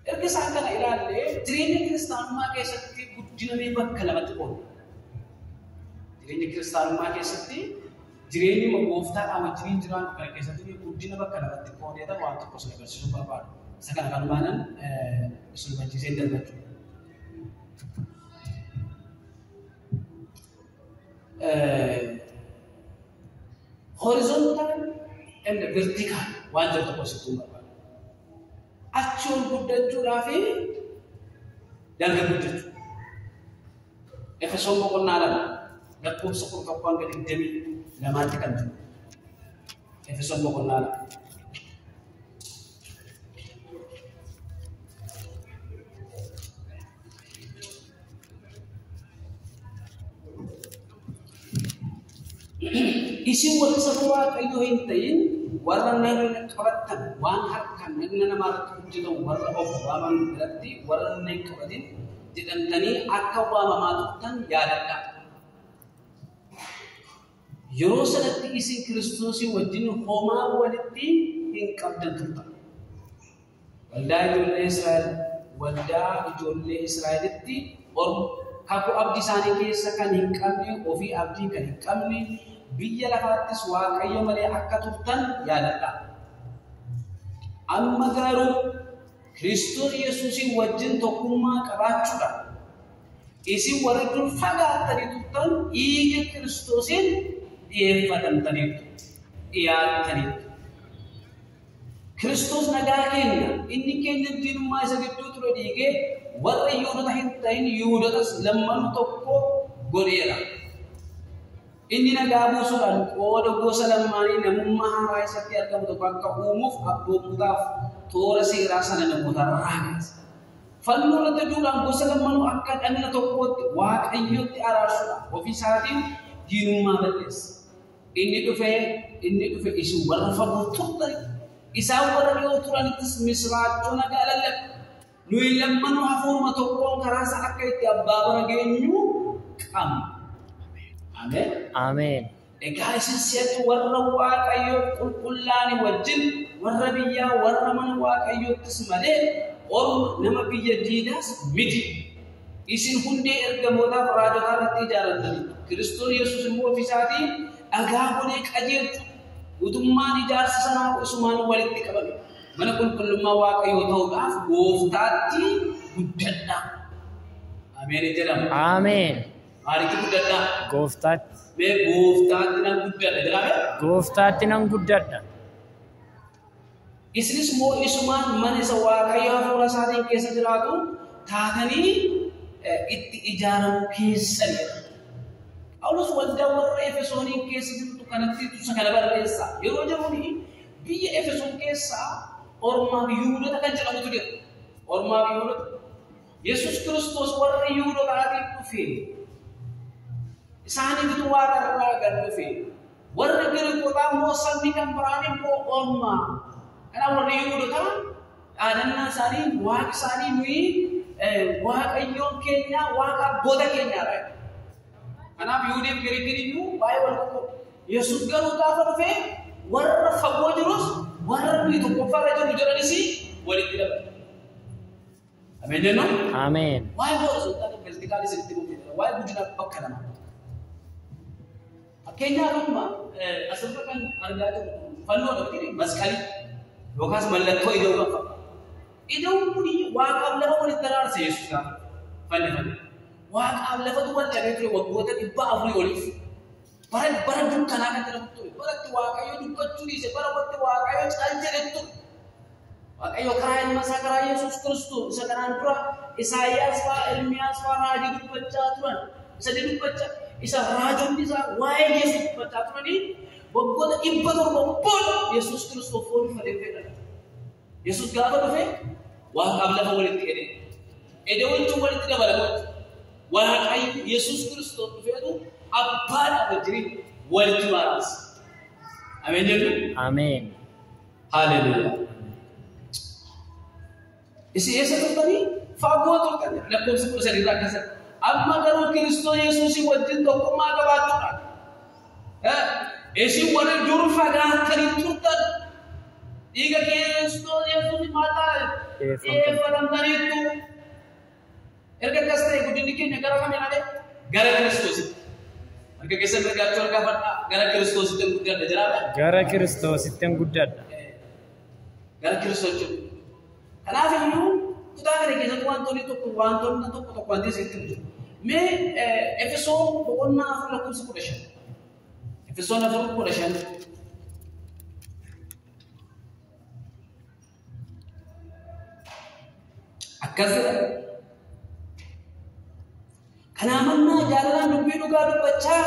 Erga isaan kana ilaallee jireenya kiristaanummaa keessatti guddina mee bakka lamatti qoodu. Jireenya kiristaanummaa keessatti jireenyi gooftaadhaan wajjin jiraannu kana keessatti guddina bakka lamatti qoodeeta waan tokko isin agarsiisuu barbaadu. Isa kana kanumaanan isin hubachiisee darbachuu. Horizontal and vertical waan tokko isin barbaadu. Achuun guddachuudhaa fi dalga guddachuu. Efesoon boqonnaa lama lakkoofsa 11-22 kan jiru. Efesoon boqonnaa lama. Isin warra saba Waaqayyoo hin ta'in warra nama qabatan waan harkaan nagna namaatti hojjetan warra of waaman biratti warra nama hin qabatin jedhamtanii akka waamamaa turtan yaadadhaa. Yeroo sanatti isin Kiristoosii wajjin homaa walitti hin qabdan turtan. Waldaa ijoollee Israa'elitti kakuu abdii isaanii keessa kan hin qabne ofii abdii kan hin qabne biyya lafaattis Waaqayyo malee akka turtan yaadadhaa. Amma garuu Kiristoos Yesuusii wajjin tokkummaa qabaachuudhaan isin warri dur fagaattanii turtan dhiiga Kiristoosiin dhiyeeffatamtaniitu dhiyaattaniitu. Kiristoos nagaa keenya inni keenya diinummaa isa gidduu ture dhiigee warra Yihuudoota hin ta'in Yihuudootas lammanuu tokko godheera. Inni nagaa buusuudhaan qooda gosa lamaanii namummaa haaraa isatti argamu tokko akka uumuuf abboommootaaf toora seeraa sana namoota raakasa. Fannoo irratti duudhaan gosa lamaanuu akka dhagna tokkootti Waaqayyotti araarsuudhaan ofii isaatiin diinummaa balleessa. Inni dhufe isin warra fagoo turtan isaan warra dhiyoo turanittis misraachoo nagaa lallabe. Nuyi lammanuu hafuuruma tokkoon karaa isaa akka itti abbaa bara geenyu qabna. Amen. Amen. Egaa isin si'atti warra Waaqayyoo qulqullaa'anii wajjin warra biyyaa warra mana Waaqayyoottis malee orma nama biyya diidaas miti. Isin hundee ergamootaaf raajotaa irratti ijaaramtanii Kiristoos Yesuus immoo ofii isaatiin dhagaa godhee qajeelchu guutummaan ijaarsa sanaa isumaan walitti qabame. Mana qulqullummaa Waaqayyoo ta'uudhaaf gooftaatti guddadhaa. Ameen jedhama. Ameen. Maalitti guddadhaa? Gooftaatti. Mee gooftaatti nan guddadha jedhame? Gooftaatti nan guddadha. Isinis moo isumaan mana isa Waaqayyoo hafuura isaatiin keessa jiraatu taatanii itti ijaaramu keessanidha. Phaawulos waldaa warra Efesoonii keessa jirtu kanatti tusa kana barreessa. Yeroo jedhuuni biyya Efesoon keessaa ormaa fi Yihuudoota kan jedhamutu jira. Ormaa fi Yihuudoota. Yesuus Kiristoos warra Yihuudootaatiin dhufe. Isaanii bitu waaqarraa gad dhufe. Warri Giriikootaa immoo sabni kan biraan immoo ormaa. Kanaaf warri Yihuudootaa dhaadannaa isaanii waaqa isaanii nuyi Waaqayyoon keenya waaqa abboota keenyaadha. Kanaaf Yihuudiif Giriikiin iyyuu baay'ee wal qabu. Yesuus garuu gaafa dhufe warra fagoo jirus warra nuyi tokkoffaarra jiru jedhanis walitti dabala. Ameen jennu? Ameen. Waa'ee horizontaal vertikaalii sirriitti mul'ata. Waa'ee guddina bakka lama. Fakkeenyaaf amma asirra kan argaa jirru fannoo dhabdini masqalii yookaas mallattoo ida'uu kan fakkaatu. Ida'uun kuni waaqaaf lafa walitti daraarse Yesuus gaafa fannifanne. Waaqaaf lafatu wal dhabee ture waggoota 400 oliif. Bara dukkanaa kan jedhamu ture. Baratti Waaqayyo dubbachuu dhiise bara watti Waaqayyo caal jedhe ture. Waaqayyo karaa ilma isaa karaa Yesuus Kiristoos isa kanaan dura Isaayyaas fa'aa Ermiyaas fa'aa raajii dubbachaa turan. Isa dubbachaa isa raajonni isaa waa'ee Yesuus dubbachaa turanii waggoota 700 booda Yesuus Kiristoos foon uffatee fedhan. Yesuus gaafa dhufe waaqaaf lafa walitti hidhe. Ida'uun walitti dabalamu. Waaqayyo Yesuus Kiristoos dhufeetu abbaadhaaf wajjin walitti waraabsa. Ameen jennu? Ameen. Haleluuyaa. Isi eessa turtanii? Fagoo turtan. Lakkoofsa 13 irraa keessatti. Amma garuu Kiristoos Yesuusii wajjin tokkummaa qabaachuudhaan isin warri dur fagaattanii turtan Dhiiga Kiristoos Yesuus maal ta'a? Eeffatamtaniittu. Erga akkas ta'e guddinni keenya gara kamiin alee? Gara Kiristoositti. Harka keessatti argaachuu argaafadhaa. Gara Kiristoositti hin guddadha jiraata? Gara Kiristoositti hin guddadha. Gara Kiristoositti. Kanaaf iyyuu kutaa kana keessatti wantoonni tokko wanti isitti hin jiru. Mee Efesoon boqonnaa 4:15. Efesoon 4:15. Akkas jedha. Kanaafannaa jaalalaan dubbii dhugaa dubbachaa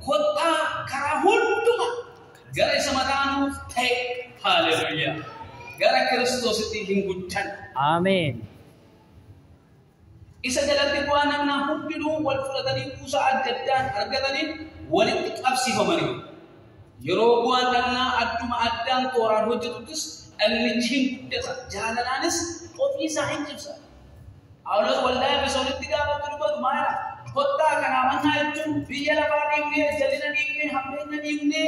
kottaa karaa hunduma gara isa mataanuuf ta'e. Haleluuyaa. Gara Kiristoositti hin guddan. Ameen. Isa jalatti bu'aa namnaa hundinuu wal fudhatanii kuusaa adda addaan argataniin walitti qabsiifamanii. Yeroo bu'aan namnaa adduma addaan tooraan hojjetuttis dhallichi hin guddata. Jaalalaanis ofii isaa hin cimsa. Awwalos waldaa Efesoonitti gaafatti dubbatu maala? Kottaa kanaafannaa jechuun biyya lafaa dhiibnee, jalina dhiibnee, hambeenya dhiibnee,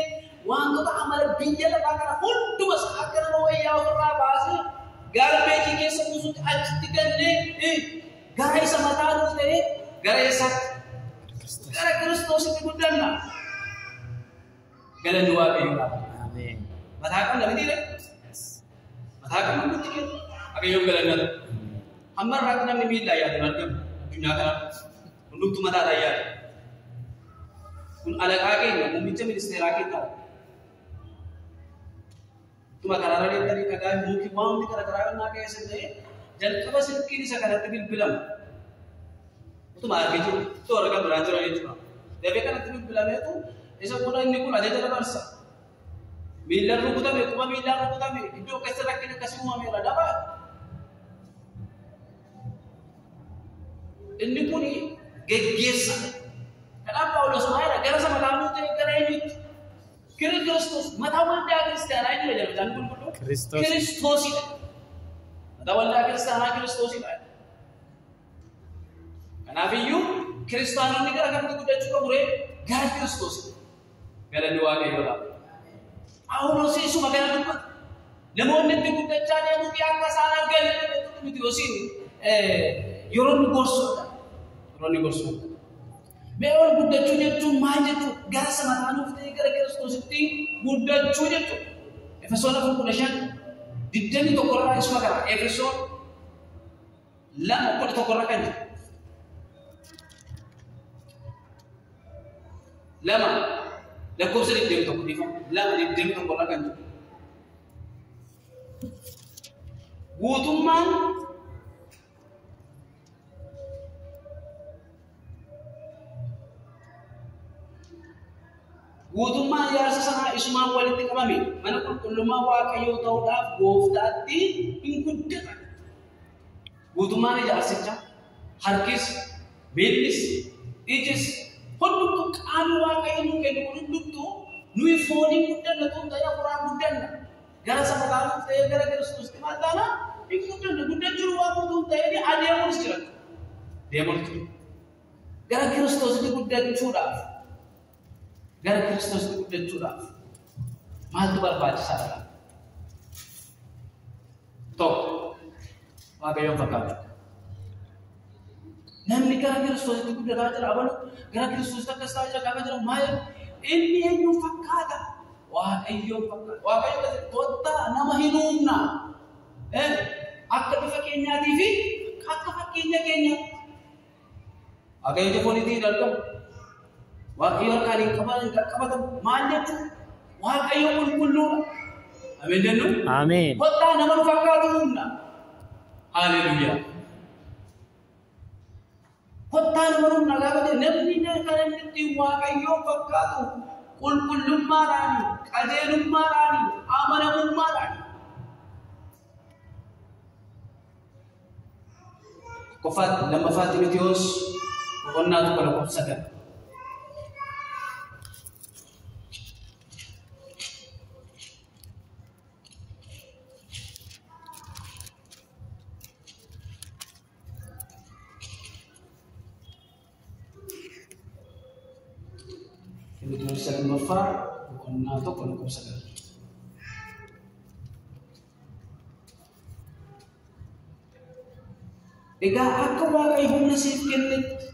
wantoota amala biyya lafaa kana hundumas akka nama wayyaa ofirraa baasee gaarbeejii keessa buusutti achitti gannee gara isa mataa nuuf ta'e gara isaatti gara Kiristoositti guddanna. Galanni Waaqayyoodhaaf. Ameen. Mataa kan namni dhiire? Mataa kan namni dhiire? Waaqayyoon galannata. Amma irraatti namni miillaa yaaduu argamu addunyaa kanatti. Hundumtuu mataadhaan yaadu. Kun alaqaa keenya, muummicha ministeeraa keenyaa. Tuma karaarra deemtanii dhagaa muukii waan hundi garaagaraa kan naa keessa ta'e jalqaba silkiin isa kanatti bilbilama. Utuma argee jiru, itti warra kan biraan jiran jechuudha. Dafee kanatti bilbilameetu isa kun inni kun ajaja dabarsa. Miillaan rukutame, quba miillaan rukutame, iddoo keessa rakkina akkasii uumameera dabaa. Inni kun geggeessa. Kanaaf Phaawulos maayidha gara isa mataa nuuf ta'e gara eenyutti? Kiristoos mataa waldaa kiristaanaa jira jedhamtaan qulqulluu. Kiristoosidha. Mataa waldaa kiristaanaa Kiristoosidha. Kanaaf iyyuu kiristaanonni gara kamitti guddachuu qabu ree? Gara Kiristoosidha. Galanni Waaqayyoodhaaf. Phaawulos isuma kana dubbata. Namoonni itti guddachaa deemuu fi akka isaan argan miti yosiin yeroo inni gorsuudha. Yeroo inni gorsuudha. Mee ol guddachuu jechuun maal jechuudha? Gara isa mataa nuuf ta'e gara Kiristoositti guddachuu jechuudha. Efesoon 4:21 irraa isuma gara Efesoon 2:11 irra kan jiru. 2 lakkoofsa 21 dhiifama. 2:21 irra kan jiru. Guutummaan ijaarsa sanaa isumaan walitti qabame mana qulqullummaa Waaqayyoo ta'uudhaaf gooftaatti hin guddatan. Guutummaan ijaarsichaa harkis, miillis, ijis hundumtuu qaamni Waaqayyo nuu kennu kun hundumtuu nuyi fooniin guddanna ta'uu ta'e hafuuraan guddanna. Gara isa mataa nuuf ta'e gara Kiristoositti maal taana? Hin guddanna. Guddachuun waan guutuu ta'e adeemuunis jiran. Deemuunis jiru. Gara Kiristoositti guddachuudhaaf. Gara Kiristoositti guddachuudhaaf maaltu barbaachisaadha? Tokko Waaqayyoon fakkaatu. Namni gara Kiristoositti guddataa jira abalu gara Kiristoositti akkas ta'aa jira gaafa jira maal inni eenyuun fakkaata? Waaqayyoon fakkaata. Waaqayyoon kottaa nama hin uumna. Akka bifa keenyaatii fi akka fakkeenya keenyaatti. Waaqayyo fooniitii hin argamu. Waaqayyo harkaan hin qabatamu maal jechuudha? Waaqayyo qulqulluudha. Ameen jennu? Ameen. Kottaa nama nu fakkaatu humna. Haleluuyaa. Kottaa nama nu humna gaafa ta'e namni kan inni ittiin Waaqayyoon fakkaatu qulqullummaadhaani, qajeelummaadhaani, amanamummaadhaani. Lammaffaa Xiimotewos 1:9. Lammaffaa 1:9. Egaa akka Waaqayyo humna siif kennetti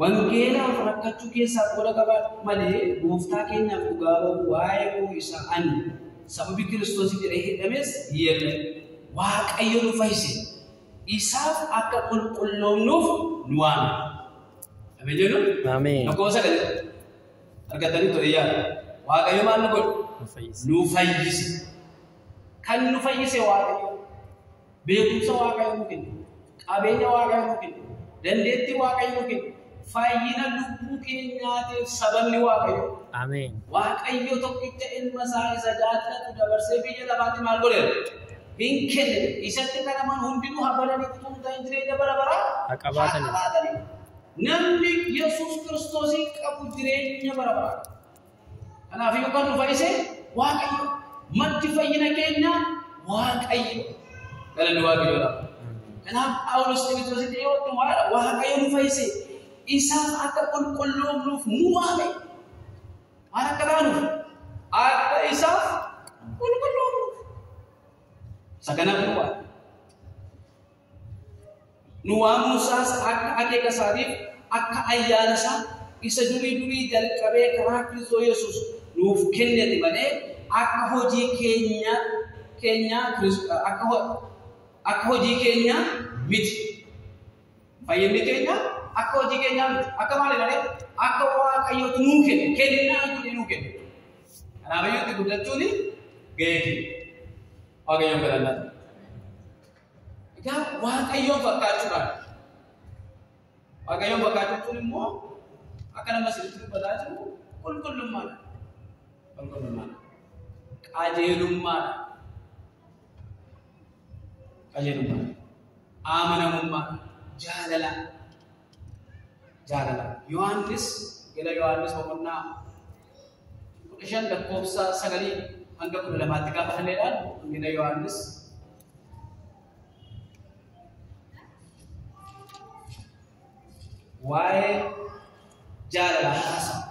wangeelaaf rakkachuu keessaa qooda qabaadhu malee gooftaa keenyaaf dhugaa bahu waa'ee isaa ani sababii Kiristoosiif jedhee hidhames yeelle Waaqayyo nu fayyise isaaf akka qulqulloomnuuf nu waame. Ameen jedhu. Ameen. Lakkoofsa gadi argatanii ture yaada. Waaqayyo maal nu godhu? Nu fayyise. Kan nu fayyise Waaqayyo. Beekumsa Waaqayyo nu kenne. Qabeenya Waaqayyo nu kenne. Dandeettii Waaqayyo nu kenne. Fayyina lubbuu keenyaatiif sababni Waaqayyo. Ameen. Waaqayyo tokkicha ilma isaa isa jaallatu dabarsee biyya lafaatti maal godheera? Hin kenne. Isatti kan aman hundinuu habalanii utuu ta'in jireenya bara baraa haa qabaatanii. Namni Yesuus Kiristoosii qabu jireenya bara baraa. Kanaaf yoo kan nu fayyise Waaqayyo. Maddi fayyina keenya Waaqayyo. Galanni Waaqayyoodha. Kanaaf Phaawulos Timootewositti yoo dhumaadha Waaqayyo nu fayyise. Isaaf akka qulqulloomnuuf nu waame. Maal akka taanuuf? Akka isaaf qulqulloomnuuf. Saganaaf nu waame. Nu waamuusaas akka akeeka isaatiif akka ayyaana isaa isa durii jalqabee karaa Kiristoos Yesuus nuuf kennete malee akka hojii keenya akka hojii keenya miti. Fayyinni keenya akka hojii keenya miti. Akka maal jedhanii? Akka Waaqayyootu nuu kenne. Kennaa jedhee nuu kenne. Kanaaf iyyuu itti guddachuun gahee keenya. Waaqayyoon kadhannaa. Egaa Waaqayyoon fakkaachuudhaan. Waaqayyoon fakkaachuun immoo akka nama sirriitti dubbataa jiru qulqullummaadha. Qulqullummaadha. Qajeelummaadha. Qajeelummaadha. Amanamummaadha. Jaalala. Jaalala. Yohaannis boqonnaa 15 lakkoofsa 9 hanga 12tti gaafa dhaleedhaan Wangeela Yohaannis waa'ee jaalala haasa'a.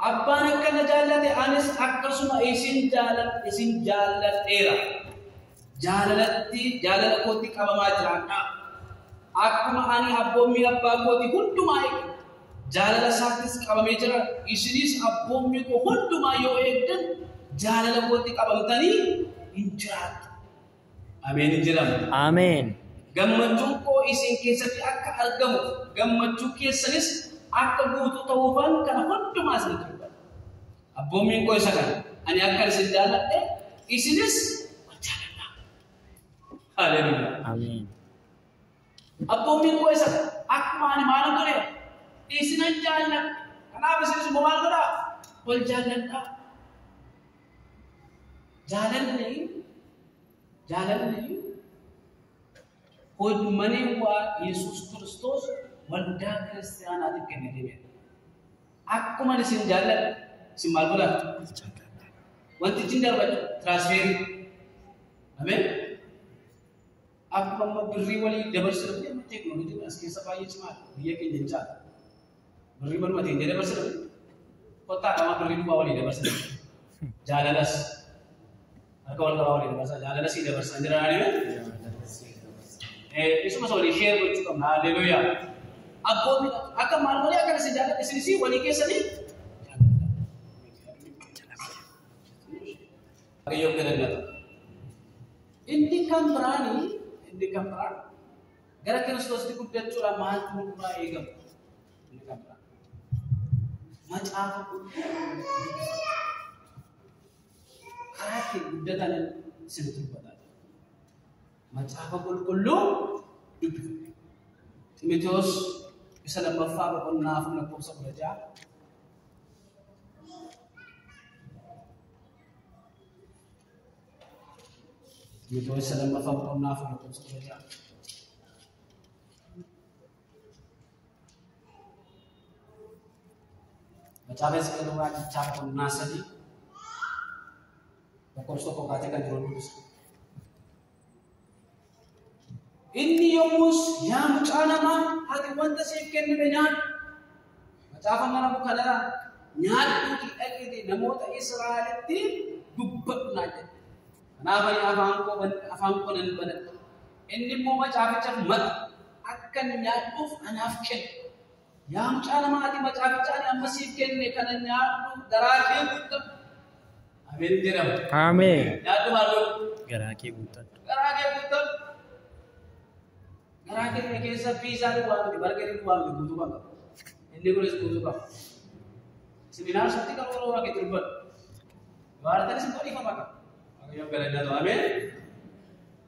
Abbaan akkana jaallate anis akkasuma isin jaalladheera. Jaalala kootti qabamaa jiraadhaa. Akkuma ani abboommii abbaa kooti hundumaa eege jaalala isaattis qabamee jira. Isinis abboommii koo hundumaa yoo eegdan jaalala kootti qabamtanii hin jiraattu. Ameen jedhama. Ameen. Gammachuun koo isin keessatti akka argamu gammachuu keessanis akka guutuu ta'uufan kana hundumaa isinitti dubbadha. Abboommiin koo isa kana ani akka isin jaalladhe isinis jaalladhaa. Haleluuyaa. Ameen. Abboommiin koo isa kana akkuma ani maal godhe isinan jaalladha. Kanaaf isinis immoo maal godhaa? Wal jaalladhaa. Jaalalli hojmanii waa Yesuus Kiristoos waldaa kiristaanaatiif kennee akkuma isin jaalladha isin maal godhaa? Wanti isin darbatu tiraansferii. Ameen. Akkuma birrii walii dabarsuudhaaf teekinooloojiin as keessa baay'ee cimaadha. Biyya keenya hin caalu. Birrii waluma teenyee dabarsuudhaaf kottaa qaama birrii duwwaa walii dabarsuudhaaf. Jaalalas akka wal qabaa walii dabarsaa jaalala sii dabarsaa jiraanii isuma walii sheer gochuu qabna. Haleluuyaa. Abboonni akka maal malee akka isin jaalladha isinis walii keessanii Waaqayyoon kadhannata. Inni kan biraan gara Kiristoositti guddachuudhaan maaltu nurraa eegamu? Inni kan biraan macaafa qulqulluu karaa ittiin guddatan isinitti dubbata. Macaafa qulqulluu dubbifame. Xiimotewos isa lammaffaa boqonnaa 4 lakkoofsa 16. Xiimotewos isa lammaffaa boqonnaa 4 lakkoofsa 16. Macaafa Hisqeel raajichaa boqonnaa 3 lakkoofsa 1 kaatee kan jiru dubbisa. Inni yommus yaa mucaa namaa ati wanta siif kenname nyaadhu. Macaafa mana bukanaa nyaadhuuti dhaqite namoota Israa'elitti dubbadhu naan jedhe. أنا بني أفهم كون البلد إني مو ما تعرف مت أكن يعرف أنا أفكر يا مش أنا ما أدي ما تعرف أنا أمسيك كني كان يعرف دراكي بوتم آمين جرام آمين يا تمارو garaake guutan garaake keessa fiisaa duwwaa miti bargari duwwaa miti guutuu qaba inni kunis guutuu qaba siminaar satti kan warra waa keetti dubban waartan isin godhiifa maka waaqayyoon galanatu ameen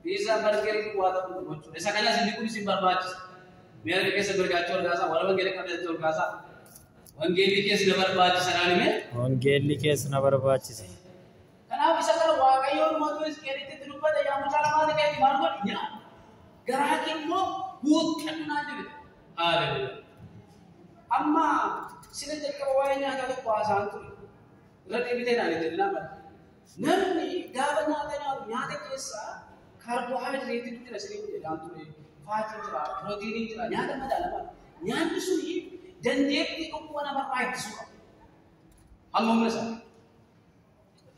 fiisaa bargari duwwaa ta'uu gochuu isa kanas inni kun isin barbaachisa meerga keessa gargaachuu olkaasaa warra wangeela qabdachuu olkaasaa wangeelli keessa na barbaachisa naanime wangeelli keessa na barbaachisa kanaaf isa kana waaqayyoon mootuu is keeritti dubbata yaa mucaa lamaati kee maal godhi nyaa garaake immoo guuttadhu naa jiru haleluya amma sila jalqaba waa'ee nyaataa tokko haasaan ture irra deebitee naan itti dinaa namni gaafa nyaata keessaa kaarboohaayidireetii jira sirrii jedhaan ture faatiin jira pirootiinii jira nyaata madaalamaa nyaanni suni dandeettii dhukkuba namarraa ittisuu qaba hamma humna isaa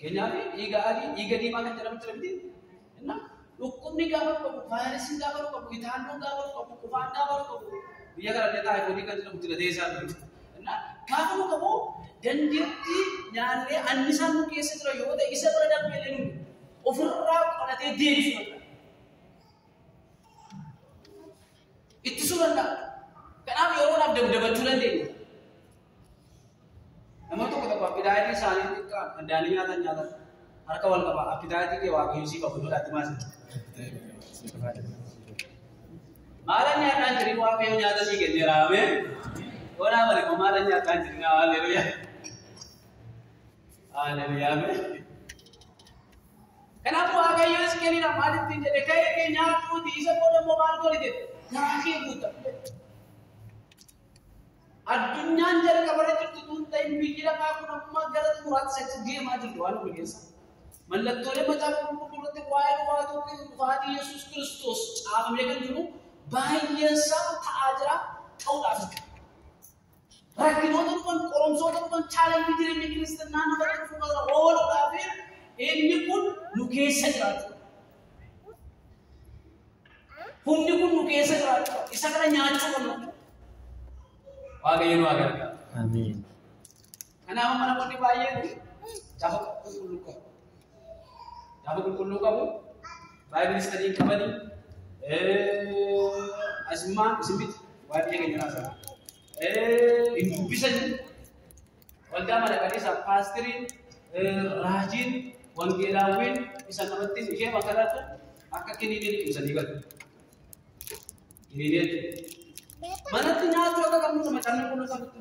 Kenyaafi iga di mana cara bercerita, na hukum ni gambar kamu, virus ni gambar kamu, itahan gambar kamu, kufan gambar kamu, dia kalau dia tahu ini kan tidak betul desa, na kamu dan dia nyale anisan mungkin setelah itu ada isa berada pelenu, overrap kalau dia diri semua, itu sudah tak, kenapa orang ada berjualan dia? Namun tu kata Abidai ni saling kan andaninya dan nyata. Harga wal kapa Abidai ni kewa kuyusi kau dulu hati masih. Malahnya kan jadi wah kau nyata sih kan jerame. Orang beri malahnya kan jadi ngawal leluya. Haleluya. Kenapa agak yus kini nak malit tinja dekai ke nyatu di isa pada mobile kau itu. Nakik buta. Adunya anjar kabarnya tertutup time bikin apa aku nama jalan murat seks dia maju doan biasa. Malah tulen macam kumpul tu wahai tu wahai Yesus Kristus. Apa mereka dulu biasa tak ajar tahu lah. Rakyat itu kan kolam soda kan challenge bikin ni Kristen nana mereka pun kalau orang kafir ini pun lukesa jerat. Humni pun lukesa jerat. Isakala nyacu kan. Waaqayyoon waa gargaara. Amiin. Kanaaf mana kooti baay'ee gaafa qulqulluu qabu baay'ee ministeeriin qabanii asummaan isimiti waa biyya keenya naasaa hin dubbisanii waldaa madaqanii isaa paastiriin raajiin wangeelaawwiin isa namatti ishee makalaatu akka kiniinii ibsanii galu. Kiniinii Manatti nyaatu akka kamu macam qulqulluu qabatu.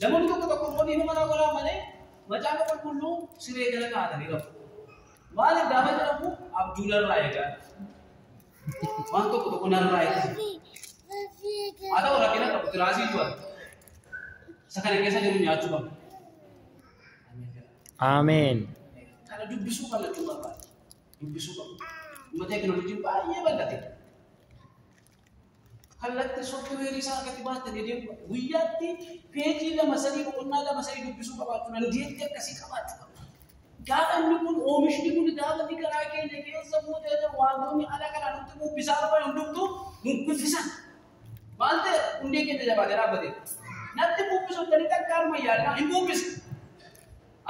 Namoonni tokko foonii mana goraa malee macaan qulqulluu siree jala kaa'atanii qabu. Maaliif gaafa jedhamu abjuularraa eegaa. Waan tokko narraa eegaa. Haa ta'u rakkina qabu tiraasii tu'atu. Isa kana keessa jiru nyaachuu qabu. Ameen. Kana dubbisuu qalachuu barbaada. Dubbisuu qabu. Amma teekinooloojiin baay'ee bal'ate. Kalatti softweerii isaa akkatti baatanii deemu guyyaatti peejii lama sadii boqonnaa lama sadii dubbisuu qabaachuu dandeetti akkasii qabaachuu qaba. Gaafa inni kun oomishni kun gaafa inni karaa keenya keessa muudee wantoonni ala kanaa nutti bubbisaa qaban hundumtu nun bubbisan. Maal ta'e hundee keenya jabaatee dhaabbatee natti bubbisuu tani takkaaruma yaadna hin bubbisa.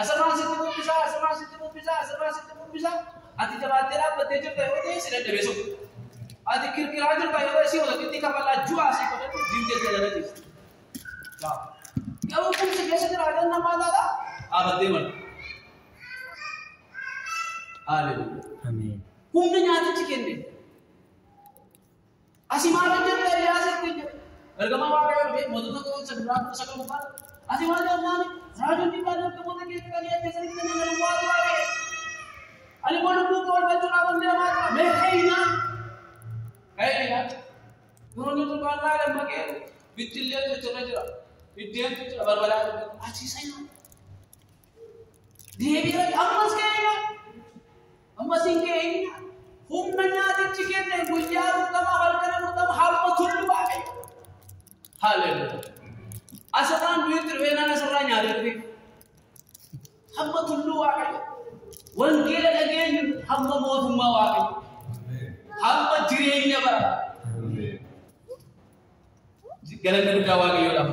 Asirraan sitti bubbisaa asirraan sitti bubbisaa asirraan sitti bubbisaa ati jabaatee dhaabbatee jirta yoo ta'e si dadhabee sun. Adi kira-kira aja kayak apa sih kalau ketika kepala jual sih kalau itu jinjit jalan aja. Kalau pun sebiasa ada nama ada, apa teman? Haleluya. Amin. Kumnya nyata cikin deh. Asih mana je dari asih tu. Bergema apa yang mau tu seberang sekali bukan. Asih mana mana. Rajun di mana tu mau kita kalian biasa kita nak buat apa? Ali mana tu kau baju lawan dia mana? Mekainya. Kayaknya, orang itu kan ada macam Vitilnya tu cerita, Vitil tu cerita berbalik. Asyik saya. Dia bilang, amas kayaknya, amas ini kayaknya. Humnanya ada cikin deh, bujar utama harga utama hal betul baik. Haleluya. Asalkan duit terwena nasranya ada tu. Hal betul baik. wangeela dhageenyu hamma mootummaa Waaqayyo hamma jireenya bara galanni guddaa Waaqayyoodhaaf